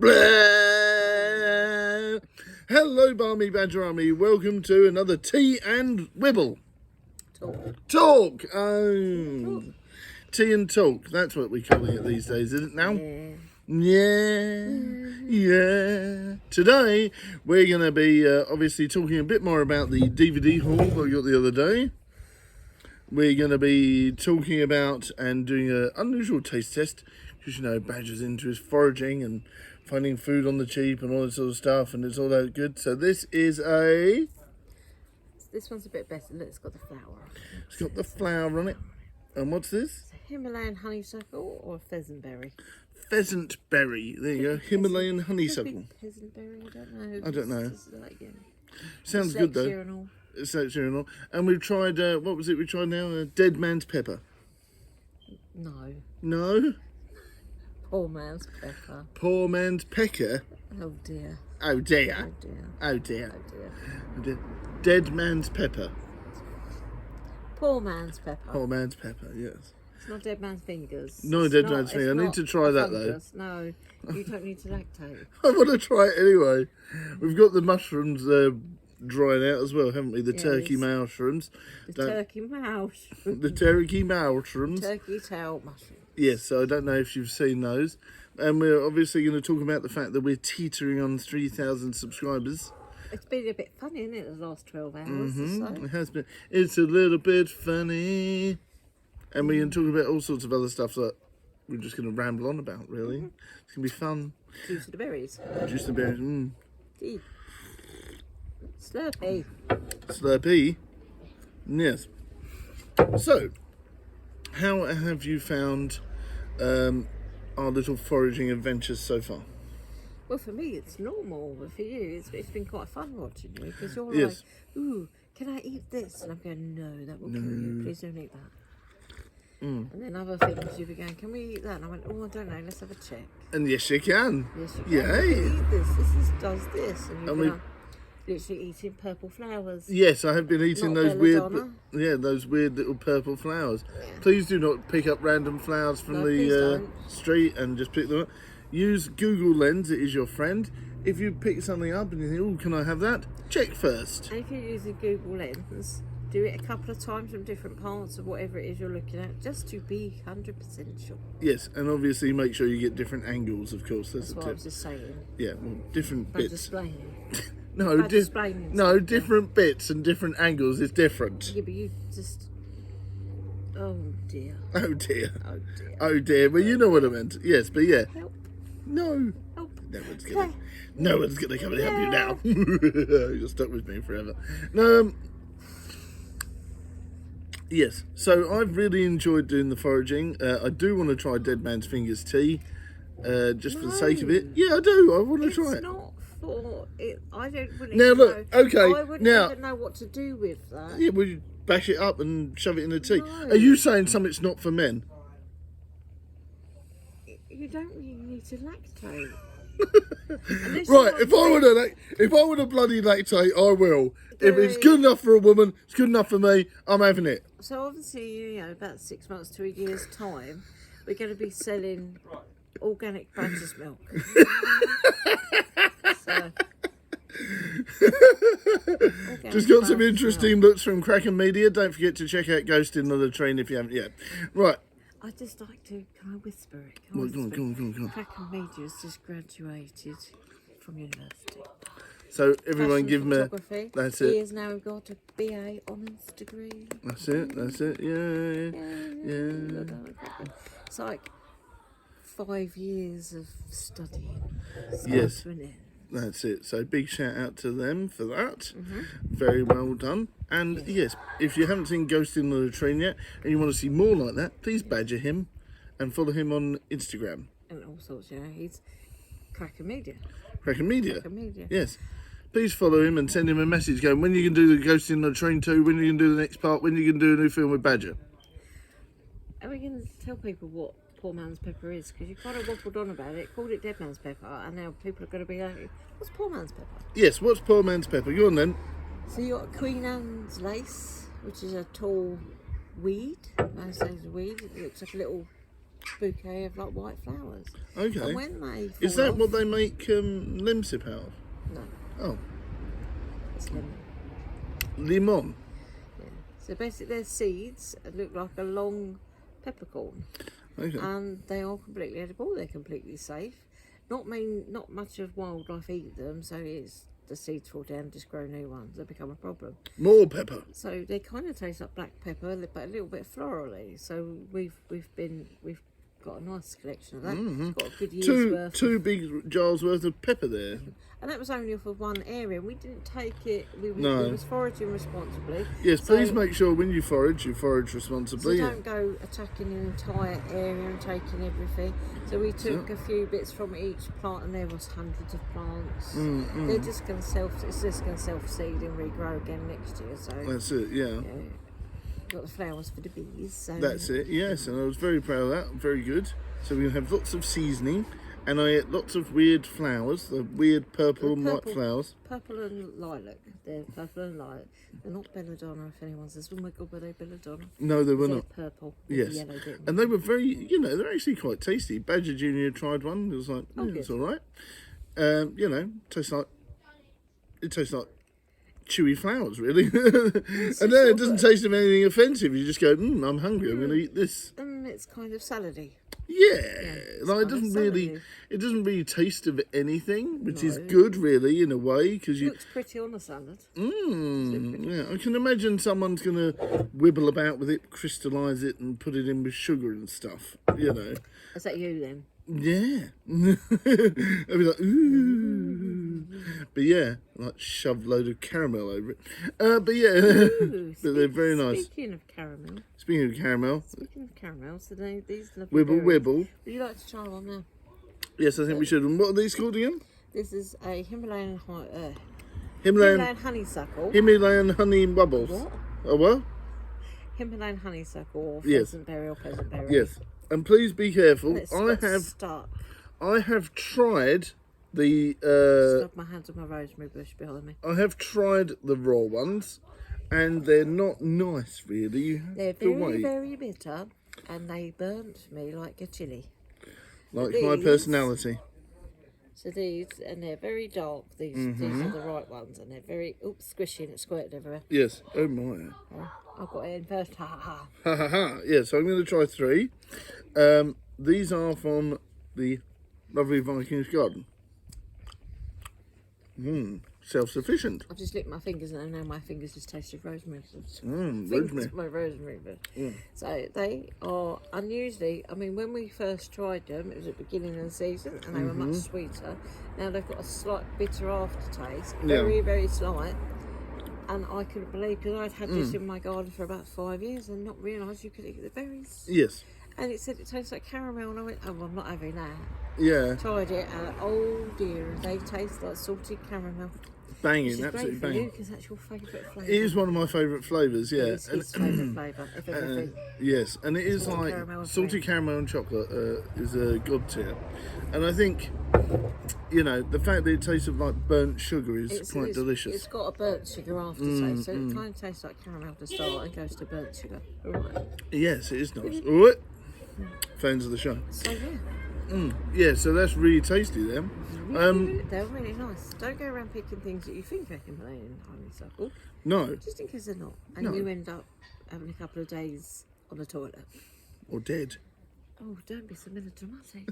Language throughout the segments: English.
Blah. Hello, Barmy Badger Army. Welcome to another Tea and Wibble. Talk. Oh. Tea and talk. That's what we're calling it these days, isn't it now? Yeah. Today, we're going to be obviously talking a bit more about the DVD haul that we got the other day. We're going to be talking about and doing an unusual taste test. Because, you know, Badger's into his foraging and finding food on the cheap and all that sort of stuff. And it's all that good. So this is a... This one's a bit better. Look, it's got the flower on it. It's got the flower on it. And what's this? It's a Himalayan honeysuckle or a pheasant berry. Pheasant berry. There you go. Himalayan honeysuckle. Pheasant berry, I don't know. I don't know. Like, sounds good though. It's urinal. And we've tried, what was it we tried now? Dead man's pepper. No. No? Poor man's pepper. Poor man's pecker? Oh dear. Oh dear. Oh dear. Oh dear. Oh dear. Oh dear. Dead man's pepper. Poor man's pepper. Poor man's pepper, yes. It's not dead man's fingers. No, dead man's fingers. I need to try that though. No, you don't need to lactate. I want to try it anyway. We've got the mushrooms drying out as well, haven't we? The turkey mushrooms. The turkey mushrooms. The turkey mushrooms. Turkey tail mushrooms. Yes, so I don't know if you've seen those. And we're obviously going to talk about the fact that we're teetering on 3,000 subscribers. It's been a bit funny, isn't it, the last 12 hours or so? It has been. It's a little bit funny. And we're going to talk about all sorts of other stuff that we're just going to ramble on about, really. It's going to be fun. Juice of the berries. Juice of the berries. Tea. Slurpee. Slurpee? Yes. So, how have you found our little foraging adventures so far? Well, for me, it's normal, but for you, it's been quite fun watching you, because you're yes. like, ooh, can I eat this? And I'm going, no, that will kill you, please don't eat that. And then other things, you'll be going, can we eat that? And I went, oh, I don't know, let's have a check. And yes, you can. Yes, you can. Yeah. You can eat this, does this. And you're literally eating purple flowers. Yes, I have been eating not those belladonna. those weird little purple flowers. Yeah. Please do not pick up random flowers from the street and just pick them up. Use Google Lens, it is your friend. If you pick something up and you think, oh, can I have that? Check first. And if you're using Google Lens, do it a couple of times from different parts of whatever it is you're looking at, just to be 100% sure. Yes, and obviously make sure you get different angles, of course. That's what I was just saying. Yeah, well, different bits. Displaying. Different bits and different angles is different. Yeah, but you just... Oh dear. Oh dear. Oh dear. Oh dear. Well, you know what I meant. Yes, but yeah. Help. No. Help. No one's gonna come and help you now. You're stuck with me forever. No. Yes. So I've really enjoyed doing the foraging. I do want to try Dead Man's Fingers tea, just for the sake of it. Yeah, I do. I want to try it. It's not for it. I wouldn't now look. Okay. I wouldn't even know what to do with that. Yeah, would you bash it up and shove it in the tea? No. Are you saying something's not for men? You don't really need to lactate. Right, if I want to bloody lactate, I will. If it's good enough for a woman, it's good enough for me, I'm having it. So obviously, you know, about 6 months to a year's time, we're going to be selling organic Badger's milk. Just got some interesting looks from Kraken Media. Don't forget to check out Ghosting on the Train if you haven't yet. Right. I just like to, can I whisper it? Go on. Kraken Media has just graduated from university. So everyone give him a... That's it. He has now got a BA honours degree. That's it. Yeah. It's like 5 years of studying. Yes. To an end. That's it. So big shout out to them for that. Very well done. And yes, if you haven't seen Ghosting on the Train yet and you want to see more like that, please badger him and follow him on Instagram. And all sorts, yeah. He's Kraken Media. Kraken Media. Yes. Please follow him and send him a message going, when you can do the Ghosting on the Train 2, when you can do the next part, when you can do a new film with Badger. Are we going to tell people what poor man's pepper is? Because you kind of waffled on about it, called it dead man's pepper, and now people are going to be like, what's poor man's pepper? Yes, what's poor man's pepper? Go on then. So you've got Queen Anne's lace, which is a tall weed. I say it's a weed. It looks like a little bouquet of like white flowers. Okay. And when they fall Is that off, what they make lemsip out of? No, Oh, it's lemon. limon. Yeah. So basically, they're seeds that look like a long peppercorn, Okay. and they are completely edible. They're completely safe. Not much of wildlife eat them, so it's the seeds fall down, just grow new ones. They become a problem. More pepper. So they kind of taste like black pepper, but a little bit florally. So we've got a nice collection of that. It's got a good year's worth. Two big jars worth of pepper there. And that was only off of one area. We didn't take it. We No. was foraging responsibly. Yes, So- please make sure when you forage responsibly. So don't go attacking an entire area and taking everything. So we took a few bits from each plant, and there was hundreds of plants. They're just going to it's just going to self-seed and regrow again next year. So That's it, yeah. you know, got the flowers for the bees. So That's it, yes, and I was very proud of that. Very good. So we're going to have lots of seasoning, and I ate lots of weird flowers, the weird purple and white flowers. Purple and lilac. They're purple and lilac. They're not belladonna. If anyone says, "Oh my God, were they belladonna?" No, they were They're not. purple. With Yes, yellow bit. and they were very, they're actually quite tasty. Badger Junior tried one. It was like, Oh, it's good. all right. It tastes like chewy flowers, really. And then it doesn't taste of anything offensive. You just go, I'm hungry. I'm going to eat this. It's kind of salady. Yeah, it's like kind of salady. it doesn't really taste of anything, which is No. good, really, in a way, because you. Looks pretty on a salad. Yeah, I can imagine someone's going to wibble about with it, crystallise it, and put it in with sugar and stuff. Is that you then? Yeah. I'd be like, ooh. But yeah, like shove load of caramel over it. But yeah, Ooh, but they're very nice. Speaking of caramel, so these lovely Wibble, berries. wibble. Would you like to try one now? Yes, I think we should. And what are these called again? This is a Himalayan Himalayan honeysuckle. Himalayan honey bubbles. What? Oh, well? Himalayan honeysuckle or Yes. pheasantberry or peasantberry. Yes. And please be careful. It's I got stuck. have tried the Stuck my hands on my rosemary bush behind me. I have tried the raw ones, and they're not nice, really. You have They're to very, wait. very bitter, and they burnt me like a chili. Like my these- personality. So these, and they're very dark. These are the right ones, and they're very squishy, and it squirted everywhere. Yes. Oh my. I got it in first. Ha ha ha. Ha ha ha. Yeah, so I'm going to try 3. These are from the lovely Vikings garden. Self-sufficient. I've just licked my fingers, and now my fingers just taste of rosemary. Rosemary. My rosemary bush. So they are unusually. I mean, when we first tried them, it was at the beginning of the season, and they were much sweeter. Now they've got a slight bitter aftertaste, very, very slight. And I couldn't believe, because I'd had this in my garden for about 5 years and not realised you could eat the berries. Yes. And it said it tastes like caramel, and I went, oh, well, I'm not having that. Yeah. Tried it, and oh dear, they taste like salted caramel. Banging. Which is Absolutely great for you, banging. because that's your favourite flavour. It is one of my favourite flavours, yeah. It's his favourite flavour, if everything. Yes, and it is Salted like caramel and salted cream. caramel and chocolate is a god tier. And I think, the fact that it tastes of like burnt sugar is quite delicious. It's got a burnt sugar aftertaste, so it kind of tastes like caramel to start and goes to burnt sugar. All right. Yes, it is nice. All right. Fans of the show. So yeah, Yeah, so that's really tasty then. they're really nice. Don't go around picking things that you think are Himalayan honeysuckle, No, just in case they're not, and No. you end up having a couple of days on the toilet. or dead. Oh, don't be so melodramatic.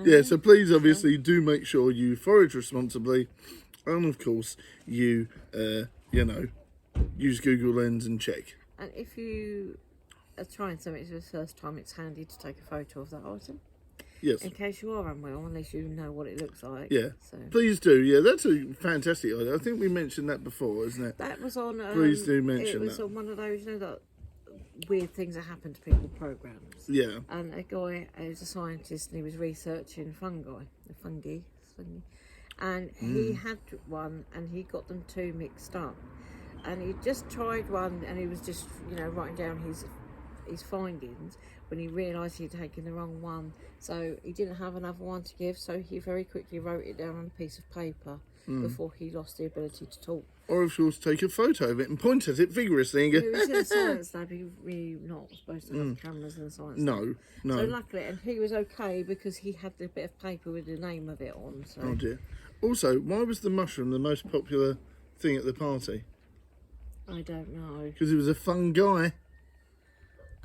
Yeah, so please obviously do make sure you forage responsibly, and of course you, use Google Lens and check. And if you are trying something for the first time, it's handy to take a photo of that item. Yes. In case you are unwell, unless you know what it looks like. Yeah. So Please do. Yeah, that's a fantastic idea. I think we mentioned that before, isn't it? that was on. Please do mention It was that. on one of those, that weird things that happen to people programs. Yeah. And a guy was a scientist, and he was researching fungi, and he had one, and he got them two mixed up, and he just tried one, and he was just writing down his findings when he realised he'd taken the wrong one. So he didn't have another one to give, so he very quickly wrote it down on a piece of paper. before he lost the ability to talk. Or of course, take a photo of it and point at it vigorously and go. He was in a science lab. He really not supposed to have cameras in the science lab. No. So luckily, and he was okay because he had a bit of paper with the name of it on. So. Oh dear. Also, why was the mushroom the most popular thing at the party? I don't know. Because he was a fun guy.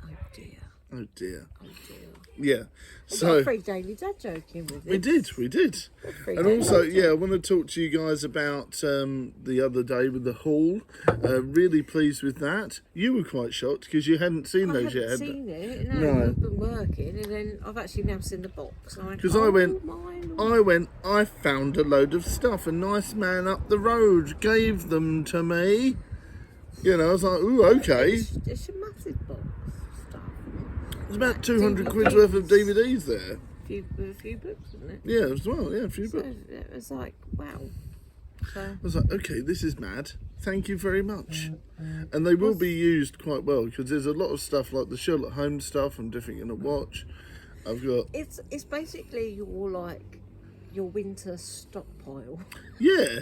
Oh dear. Oh dear. Oh dear. Yeah. We got So a free daily dad joke in with this. we did. Free And daily also, dad yeah, I joke. want to talk to you guys about the other day with the haul. Really pleased with that. You were quite shocked because you hadn't seen I those haven't yet. seen it. No, No. I've been working, and then I've actually now seen the box. Because oh, I went, my Lord. I found a load of stuff. A nice man up the road gave them to me. You know, I was like, ooh, okay. It's a massive box of stuff. There's about Like 200 quid's worth of DVDs there. a few books, isn't it? Yeah, as well. Yeah, a few So books. it was like, wow. So I was like, okay, this is mad. Thank you very much. And they will be used quite well because there's a lot of stuff like the Sherlock Holmes stuff I'm definitely going to watch. I've got... it's basically your winter stockpile. Yeah.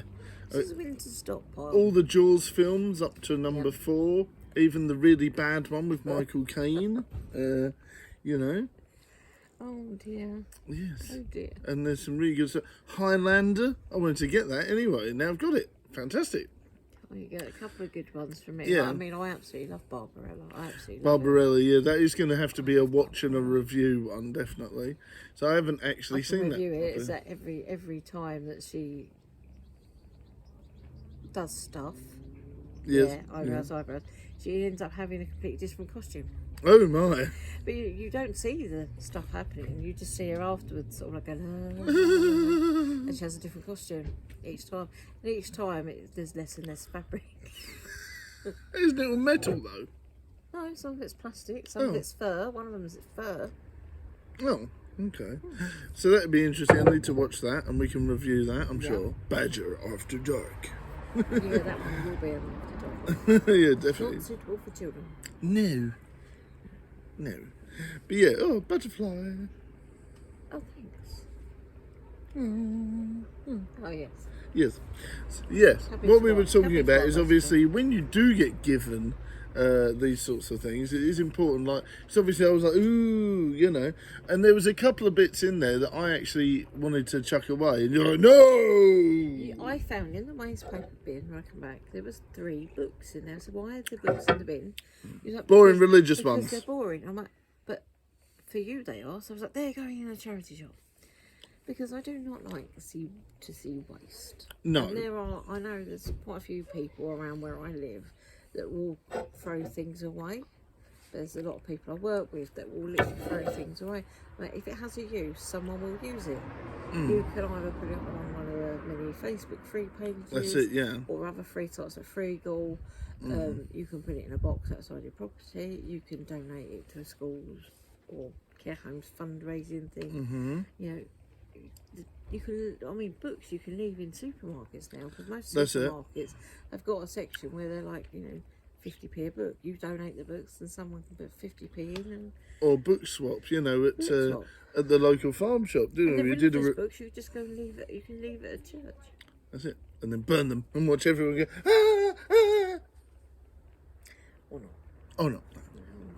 This is winter stockpile. All the Jaws films up to number 4. Even the really bad one with Michael Caine. You know. Oh dear. Yes. Oh dear. And there's some really good stuff. Highlander. I wanted to get that anyway. Now I've got it. Fantastic. Oh, you get a couple of good ones from it. Yeah. I mean, I absolutely love Barbarella. I absolutely love it. Barbarella, yeah, that is going to have to be a watch and a review one, definitely. So I haven't actually seen that. Review it is that every time that she does stuff, Yes. eyebrows, she ends up having a completely different costume. Oh my. But you don't see the stuff happening. You just see her afterwards, sort of like going, and she has a different costume each time. And each time there's less and less fabric. Isn't it all metal though? No, some of it's plastic, some of it's fur. One of them is fur. Oh, okay. So that'd be interesting. I need to watch that and we can review that, I'm sure. Badger After Dark. Yeah, that one will be enough to do. Yeah, definitely. Not suitable for children. No. But yeah, oh, butterfly. Oh, thanks. Oh, yes. Yes. Yes. Happy What we to were watch. talking Happy to about watch, is obviously when you do get given these sorts of things, it is important. Like, so obviously I was like, ooh, you know, and there was a couple of bits in there that I actually wanted to chuck away, and you're like, no. I found in the waste paper bin when I come back, there was 3 books in there. So why are the books in the bin? He was like, Boring religious because ones. they're boring. I'm like, but for you they are. So I was like, they're going in a charity shop. Because I do not like to see waste. No. And I know there's quite a few people around where I live that will throw things away. There's a lot of people I work with that will literally throw things away. But if it has a use, someone will use it. You can either put it on one of the many Facebook free pages. That's it, yeah. Or other free sites like Freegal. You can put it in a box outside your property. You can donate it to a schools or care homes fundraising thing. You know, you can. I mean, books you can leave in supermarkets now because most supermarkets have got a section where they're like, you know, 50p a book. You donate the books, and someone can put 50p in. And or book swaps, you know, at swap. at the local farm shop, didn't And we? the We did religious books, you just go and leave it. You can leave it at church. That's it, and then burn them and watch everyone go. Ah, ah. Or not. Oh no.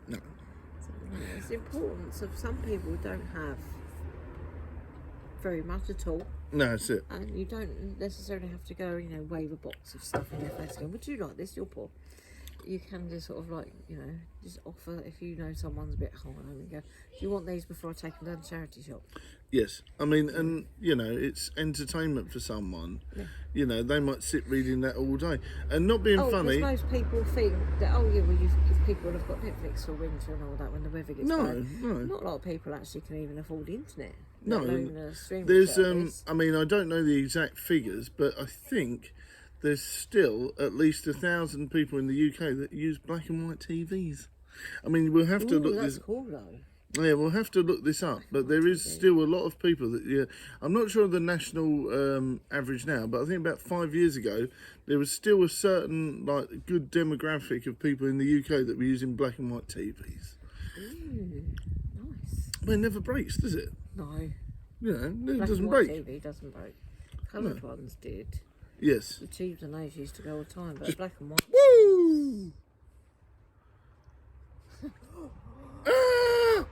So, it's important. So some people don't have very much at all. No, that's it. And you don't necessarily have to go, you know, wave a box of stuff in their face going, would you like this? You're poor. You can just sort of like, you know, just offer, if you know someone's a bit high, and go, do you want these before I take them down to charity shop? Yes, I mean, and you know, it's entertainment for someone. Yeah. You know, they might sit reading that all day and not being funny. Because most people think that, people have got Netflix for winter and all that when the weather gets bad. No. Not a lot of people actually can even afford the internet. No, let alone a streaming there's service. I mean, I don't know the exact figures, but I think there's still at least 1,000 people in the UK that use black and white TVs. I mean, we'll have to look that's this. cool though. Yeah, we'll have to look this up, but there is still a lot of people that. Yeah, I'm not sure of the national average now, but I think about 5 years ago there was still a certain like good demographic of people in the UK that were using black and white TVs. Nice. Well, it never breaks, does it? No. You know, it Black doesn't and white break. TV doesn't break. Coloured ones did. Yes. The tubes and those used to go all the time, but black and white. Woo! Ah!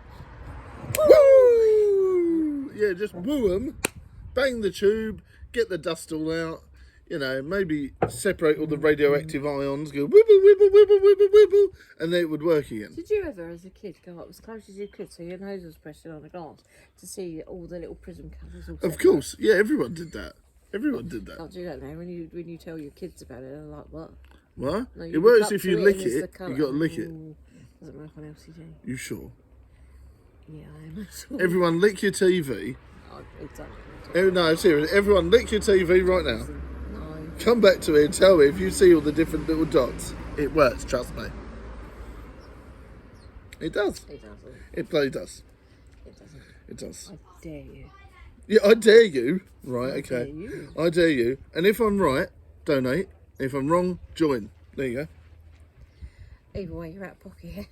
Woo! Yeah, just woo 'em, bang the tube, get the dust all out. You know, maybe separate all the radioactive ions, go wibble, wibble, wibble, wibble, wibble, and then it would work again. Did you ever, as a kid, go up as close as you could so your nose was pressing on the glass to see all the little prism colours? All Of course, yeah, everyone did that. Everyone did that. Can't do that now. When you tell your kids about it, they're like, what? What? No, It works look if up you to lick and it's it. the colour. You got to lick it. Ooh, doesn't work on LCD. You sure? Yeah, I am. Sure. Everyone lick your TV. Oh, it's done. No, seriously. Everyone lick your TV right now. No. Come back to me and tell me if you see all the different little dots. It works, trust me. It does. It doesn't. It bloody does. It doesn't. It does. I dare you. Yeah, I dare you. Right, I okay. dare you. I dare you. And if I'm right, donate. If I'm wrong, join. There you go. Either way, you're out of pocket.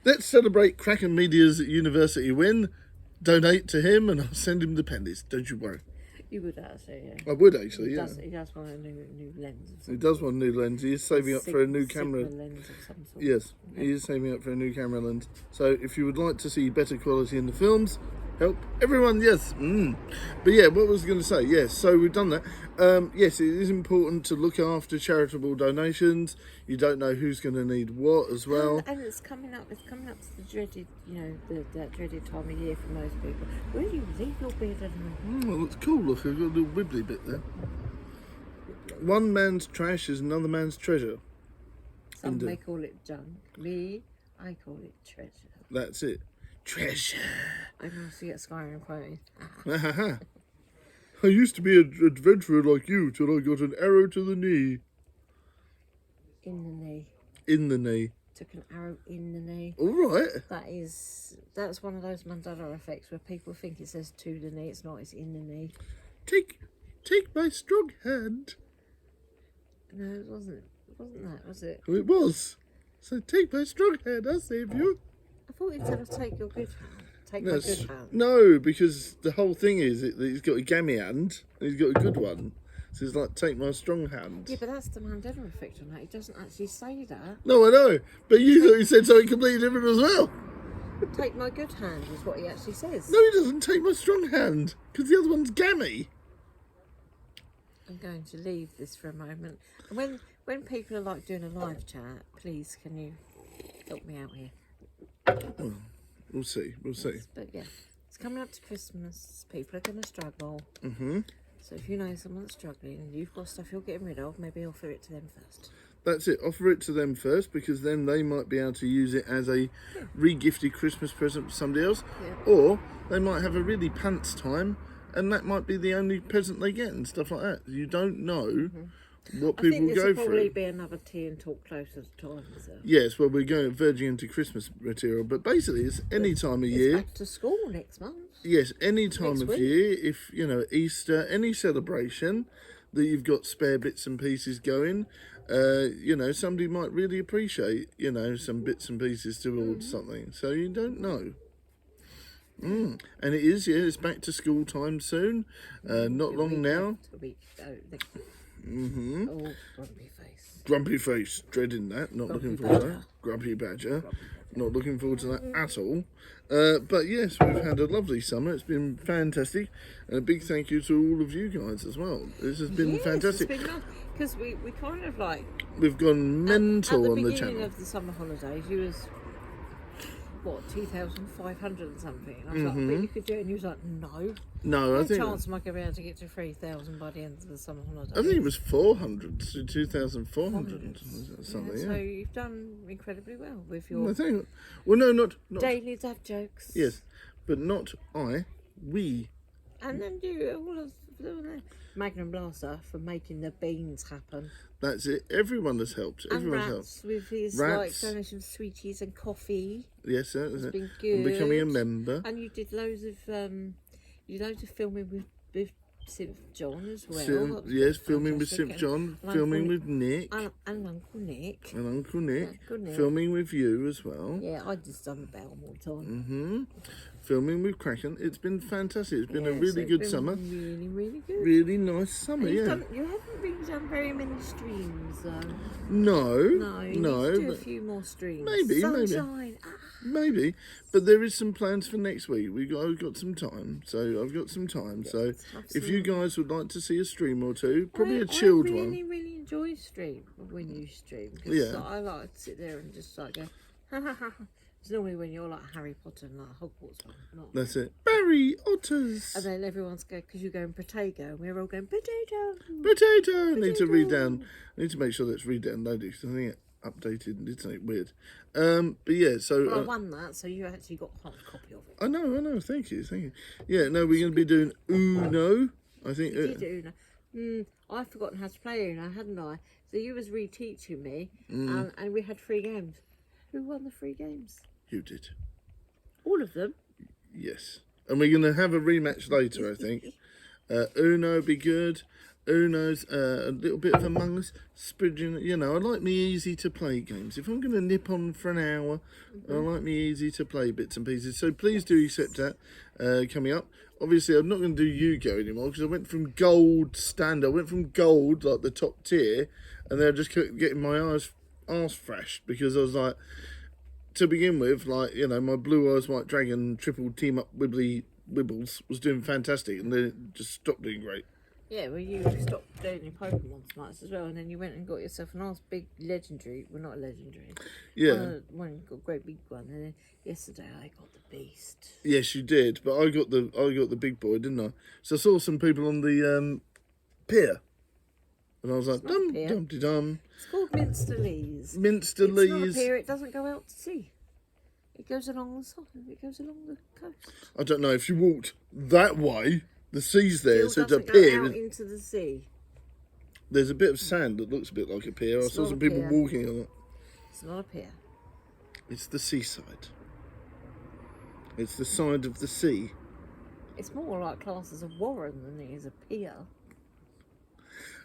Let's celebrate Kraken Media's university win. Donate to him and I'll send him the pennies. Don't you worry. You would actually, yeah. I would actually, yeah. He does want a new lens. Of some He does want a new lens. He is saving up for a new camera. Sigma lens of some sort. Yes, he is saving up for a new camera lens. So if you would like to see better quality in the films, help everyone, yes. But yeah, what was I going to say? Yes, so we've done that. Yes, it is important to look after charitable donations. You don't know who's going to need what as well. And it's coming up. It's coming up to the dreaded, that dreaded time of year for most people. Where do you leave your beard at home? Oh, that's cool. Look, I've got a little wibbly bit there. One man's trash is another man's treasure. Some may call it junk. Me, I call it treasure. That's it. Treasure. I can also get Skyrim quoted. I used to be an adventurer like you till I got an arrow to the knee. In the knee. In the knee. Took an arrow in the knee. All right. That's one of those Mandela effects where people think it says to the knee. It's not. It's in the knee. Take my strong hand. No, it wasn't. It wasn't that, was it? It was. So take my strong hand. I'll save you. I thought you said, take your good hand. Take my good hand. No, because the whole thing is that he's got a gammy hand and he's got a good one. So it's like, take my strong hand. Yeah, but that's the Mandela effect on that. He doesn't actually say that. No, I know. But you thought he said something completely different as well. Take my good hand is what he actually says. No, he doesn't. Take my strong hand. Because the other one's gammy. I'm going to leave this for a moment. When people are like doing a live chat, please can you help me out here? Well, we'll see. We'll see. But yeah, it's coming up to Christmas. People are going to struggle. Mm-hmm. So if you know someone that's struggling and you've got stuff you're getting rid of, maybe offer it to them first. That's it. Offer it to them first because then they might be able to use it as a re-gifted Christmas present for somebody else. Yeah. Or they might have a really pants time and that might be the only present they get and stuff like that. You don't know what people go I think this will probably through. be another tea and talk closer to time. So. Yes, well, we're going verging into Christmas material, but basically it's any time of year. It's back to school next month. Yes, any time Next of week. year, if, Easter, any celebration that you've got spare bits and pieces going, somebody might really appreciate, some bits and pieces towards something. So you don't know. And it is, it's back to school time soon. Not long now. A week. Mm-hmm. Oh, grumpy face. Grumpy face, dreading that. Not looking forward to that. Grumpy badger. Not looking forward to that at all. But yes, we've had a lovely summer. It's been fantastic. And a big thank you to all of you guys as well. This has been fantastic. Because we kind of like... We've gone mental on the channel. At the beginning of the summer holidays, you was... 2,500 and something. And I was like, but you could do it. And you was like, no. No, I think... chance am I going to be able to get to 3,000 by the end of the summer holidays. I think it was 400 to 2,400 or something, So you've done incredibly well with your not daily dad jokes. Yes, but not I, we. And then do all of the Magnum Blaster for making the beans happen. That's it. Everyone has helped. Everyone's and helped. With his donation of sweeties and coffee. Yes, that's it. Been good. And becoming a member. And you did loads of filming with Synth John as well. Yes, filming with Fantastic. Synth John, And filming Uncle with Nick. And Uncle Nick. And Uncle Nick, Uncle Nick. filming with you as well. Yeah, I just done the bell all the time. Filming with Kraken. It's been fantastic. It's been a Yeah, really so it's good been summer. Really, really good. Really nice summer, And yeah. you haven't really done very many streams, though. No, No, you need to do a but few more streams. maybe. Sunshine. maybe. But there is some plans for next week. I've got some time, so I've got some time. So if you guys would like to see a stream or two, probably a chilled I one. really enjoy stream when you stream. Cause Yeah. I like to sit there and just like go, ha ha ha. It's normally when you're like Harry Potter and like Hogwarts one. Not. That's it. Barry Otters. And then everyone's going, because you're going potato, and we're all going potato. Potato. I need to read down. I need to make sure that's re-downloaded because I think it updated and did something weird. But yeah, so Well, I won that, so you actually got a hard copy of it. I know. Thank you. Yeah, no, we're going to be doing Uno. I think. You did Uno. I've forgotten how to play Uno, hadn't I? So you was reteaching me, and we had 3 games. Who won the 3 games? You did. All of them. Yes, and we're going to have a rematch later. I think. Uno be good. Uno's a little bit of Among Us. Spridging, I like me easy to play games. If I'm going to nip on for an hour, I like me easy to play bits and pieces. So please do accept that coming up. Obviously, I'm not going to do Yu-Gi-Oh anymore because I went from gold standard. I went from gold, like the top tier, and then I just kept getting my arse thrashed because I was like, to begin with, like, my Blue Eyes White Dragon triple team up Wibbly Wibbles was doing fantastic, and then it just stopped doing great. Yeah, well, you stopped doing your Pokemon smites as well, and then you went and got yourself a nice big legendary. Well, not a legendary. Yeah. One got a great big one, and then yesterday I got the beast. Yes, you did, but I got the big boy, didn't I? So I saw some people on the pier, and I was like, dum dum de dum. It's called Minster Lees. Minster It's not a Lees. pier. It doesn't go out to sea. It goes along the side. It goes along the coast. I don't know if you walked that way. The sea's there, so Still it's a doesn't pier. go out into the sea. There's a bit of sand that looks a bit like a pier. I It's saw not some a people pier. walking on it. It's not a pier. It's the seaside. It's the side of the sea. It's more like class as a warren than it is a pier.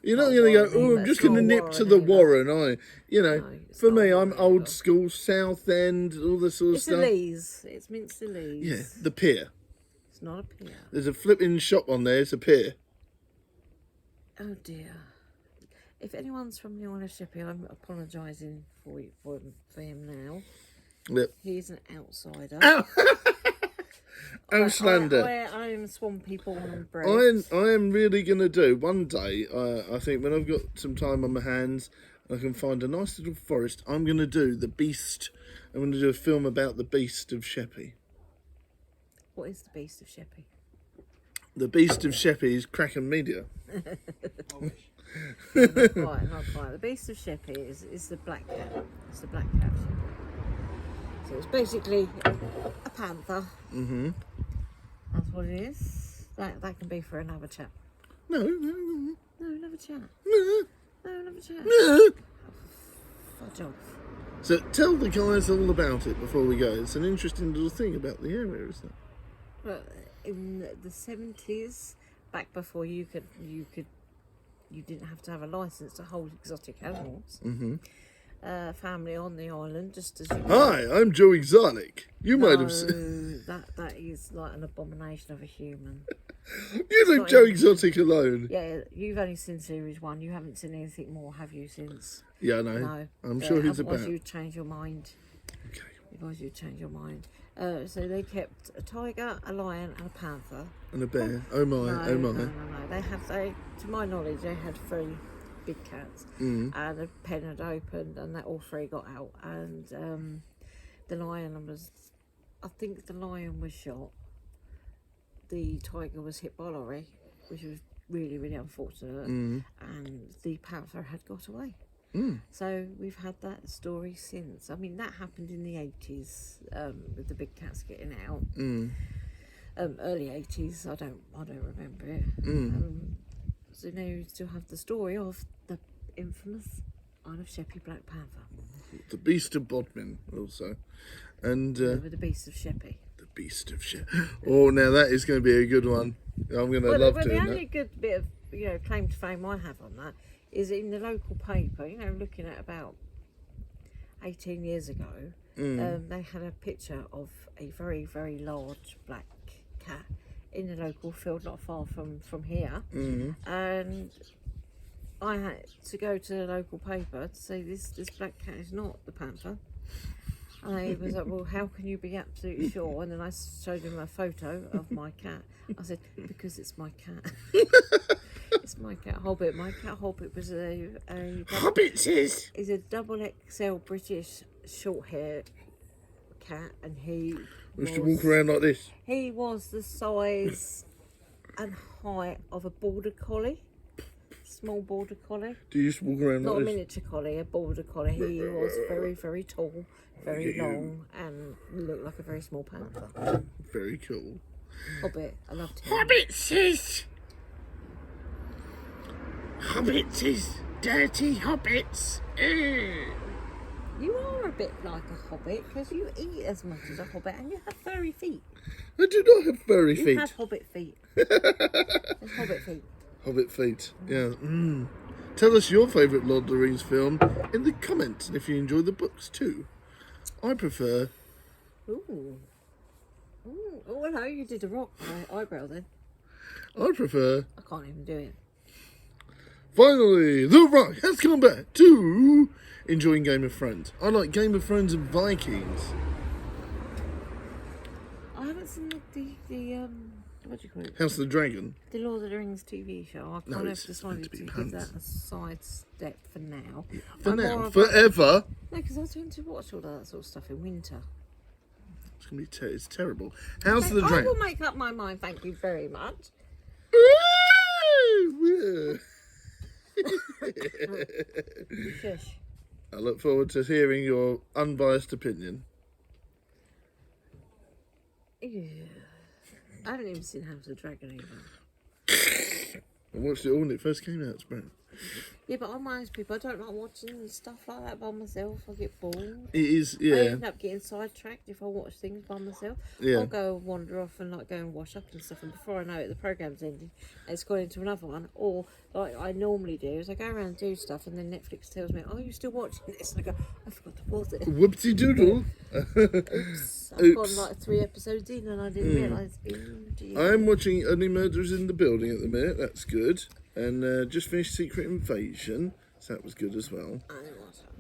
You're not Not going to Warren go, oh, either. I'm just It's going to not nip Warren to the either. Warren, are you? No, it's for not me, I'm Warren old either. school, South End, all this sort of It's stuff. a Lees. It's Minster Lees. Yeah, the pier. It's not a pier. There's a flipping shop on there, it's a pier. Oh dear. If anyone's from the Isle of Sheppey, I'm apologising for him now. Yep. He's an outsider. Auslander. I am swampy born and bred. I am really going to do, one day, I think when I've got some time on my hands, I can find a nice little forest, I'm going to do the Beast. I'm going to do a film about the Beast of Sheppey. What is the Beast of Sheppey? The Beast of Sheppey is Kraken Media. Not quite. The Beast of Sheppey is the black cat. It's the black cat Sheppey. So it's basically a panther. Mm-hmm. That's what it is. That can be for another chat. No. No, another chat. No. No, another chat. No. Fudge off. So tell the guys all about it before we go. It's an interesting little thing about the area, isn't it? Well, in the 70s, back before you didn't have to have a license to hold exotic animals. Mm-hmm. Family on the island, just as you Hi, I'm Joe Exotic. You might have that is like an abomination of a human. You leave not Joe even- Exotic alone. Yeah, you've only seen series 1. You haven't seen anything more, have you? Since Yeah, I know. no, I'm sure he's otherwise about. you change your mind. Okay. Otherwise you change your mind. So they kept a tiger, a lion, and a panther. And a bear. Oh my, No, oh my. no. They, to my knowledge, they had 3 big cats, and the pen had opened, and all 3 got out. And the lion I think the lion was shot. The tiger was hit by a lorry, which was really, really unfortunate, and the panther had got away. So we've had that story since. I mean, that happened in the 80s with the big cats getting out. Early 80s. I don't remember it. So now you still have the story of the infamous Isle of Sheppey Black Panther. The Beast of Bodmin also. And With the Beast of Sheppey. the Beast of Sheppey. Oh, now that is going to be a good one. I'm going to love the doing only that. good bit of claim to fame I have on that is in the local paper. Looking at about 18 years ago, they had a picture of a very, very large black cat in the local field not far from here, and I had to go to the local paper to say this black cat is not the panther. And I was like, well, how can you be absolutely sure? And then I showed him a photo of my cat. I said, because it's my cat. It's my cat Hobbit. My cat Hobbit was Hobbits is a double XL British short hair cat, and he used to walk around like this. He was the size and height of a border collie, small border collie. Do you used to walk around Not like a this? miniature collie, a border collie. He was very, very tall, very long, and looked like a very small panther. Very cool. Hobbit, I loved him. Hobbitses! Hobbitses! Dirty hobbits! You are a bit like a hobbit because you eat as much as a hobbit and you have furry feet. I do not have furry You feet. have hobbit feet. It's hobbit feet. Hobbit feet, yeah. Tell us your favourite Lord of the Rings film in the comments, and if you enjoy the books too. I prefer... Ooh. Ooh. Oh, hello, you did a rock my eyebrow then. I prefer... I can't even do it. Finally, The Rock has come back to enjoying Game of Thrones. I like Game of Thrones and Vikings. I haven't seen the what do you call it? House of the Dragon. The Lord of the Rings TV show. I No, kind of it's decided meant to to be give pants. that a sidestep for now. For I'm more now, of a- forever. No, because I was going to watch all that sort of stuff in winter. It's going to be it's terrible. House of the I Dragon. will make up my mind, thank you very much. Shush. I look forward to hearing your unbiased opinion. Ew. I haven't even seen House of the Dragon either. I watched it all when it first came out, Brent. Yeah, but I'm one of those people, I don't like watching stuff like that by myself. I get bored. It is, I yeah. end up getting sidetracked if I watch things by myself. Yeah. I'll go and wander off and like go and wash up and stuff, and before I know it, the programme's ended and it's gone into another one. Or like I normally do is I go around and do stuff, and then Netflix tells me, "Oh, you're still watching this?" And I go, "I forgot to pause it." Whoopsie doodle. Oops, I've gone like 3 episodes in and I didn't realise. I'm watching Only Murders in the Building at the minute. That's good. And just finished Secret Invasion. So that was good as well.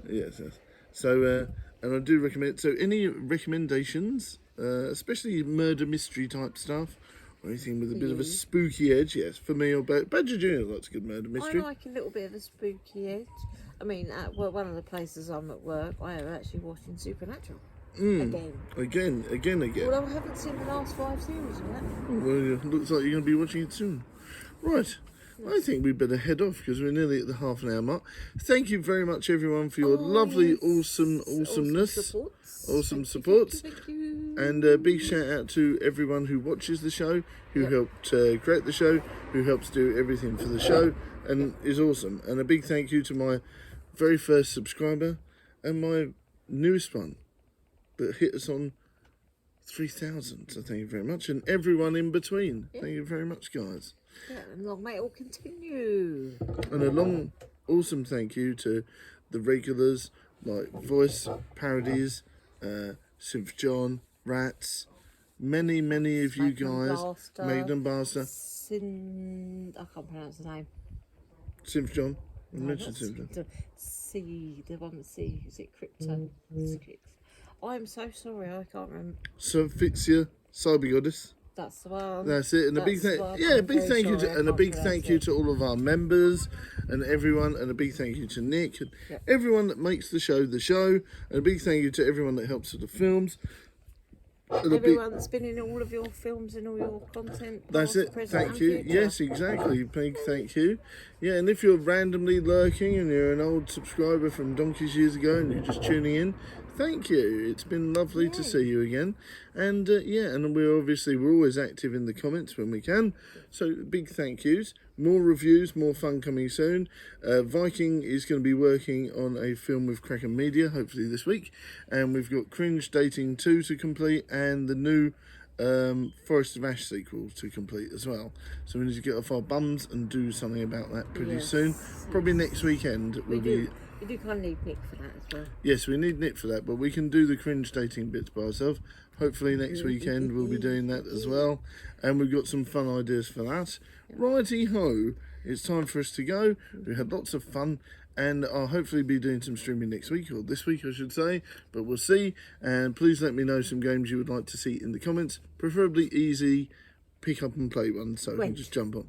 Yes, yes. So, and I do recommend. So, any recommendations, especially murder mystery type stuff, or anything with a bit of a spooky edge? Yes, for me or Badger Jr. likes a good murder mystery. I like a little bit of a spooky edge. I mean, at one of the places I'm at work, I am actually watching Supernatural again. Again. Although I haven't seen the last 5 series yet. Well, it looks like you're going to be watching it soon. Right. I think we better head off because we're nearly at the half an hour mark. Thank you very much, everyone, for your lovely, awesomeness, awesome support. Thank you. And a big shout out to everyone who watches the show, who helped create the show, who helps do everything for the show, and is awesome. And a big thank you to my very first subscriber and my newest one that hit us on 3,000. So thank you very much, and everyone in between. Thank you very much, guys. Yeah, and long may it all continue. And a long, awesome thank you to the regulars like Voice Parodies, Synth John, Rats, many of you guys, Magnum Blaster, I can't pronounce the name. Synth John. I No, mentioned that's Synth John. the one with C. Is it Crypto? I'm so sorry, I can't remember. Sophixia, Cyber Goddess. That's the one. That's it, and a big thank, thank you to all of our members and everyone, and a big thank you to Nick and everyone that makes the show, and a big thank you to everyone that helps with the films. And everyone that's been in all of your films and all your content. That's it. Thank you. Yes, exactly. Big thank you. Yeah, and if you're randomly lurking and you're an old subscriber from donkeys years ago and you're just tuning in, thank you. It's been lovely to see you again. And and we're always active in the comments when we can. So big thank yous. More reviews, more fun coming soon. Viking is going to be working on a film with Kraken Media, hopefully this week. And we've got Cringe Dating 2 to complete and the new Forest of Ash sequel to complete as well. So we need to get off our bums and do something about that pretty soon. Probably next weekend will be. We do kind of need Nick for that as well. Yes, we need Nick for that, but we can do the cringe dating bits by ourselves. Hopefully next weekend we'll be doing that as well. And we've got some fun ideas for that. Righty-ho, it's time for us to go. We had lots of fun, and I'll hopefully be doing some streaming next week, or this week I should say, but we'll see. And please let me know some games you would like to see in the comments, preferably easy pick up and play ones, so we can just jump on.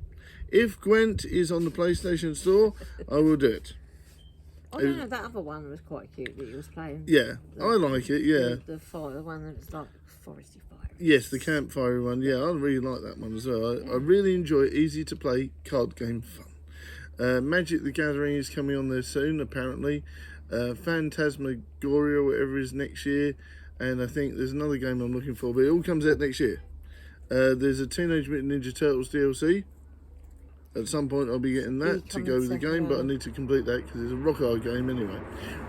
If Gwent is on the PlayStation Store, I will do it. I don't know, that other one was quite cute that he was playing. Yeah, I like it, yeah. The fire, the one that's like foresty fire. Yes, the campfire one, yeah, I really like that one as well. I really enjoy easy to play card game fun. Magic the Gathering is coming on there soon, apparently. Phantasmagoria, whatever is next year. And I think there's another game I'm looking for, but it all comes out next year. There's a Teenage Mutant Ninja Turtles DLC. At some point I'll be getting that to go with the game, but I need to complete that because it's a rock hard game anyway.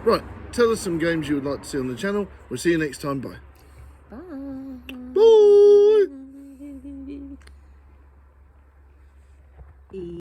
Right, tell us some games you would like to see on the channel. We'll see you next time. Bye. Bye. Bye.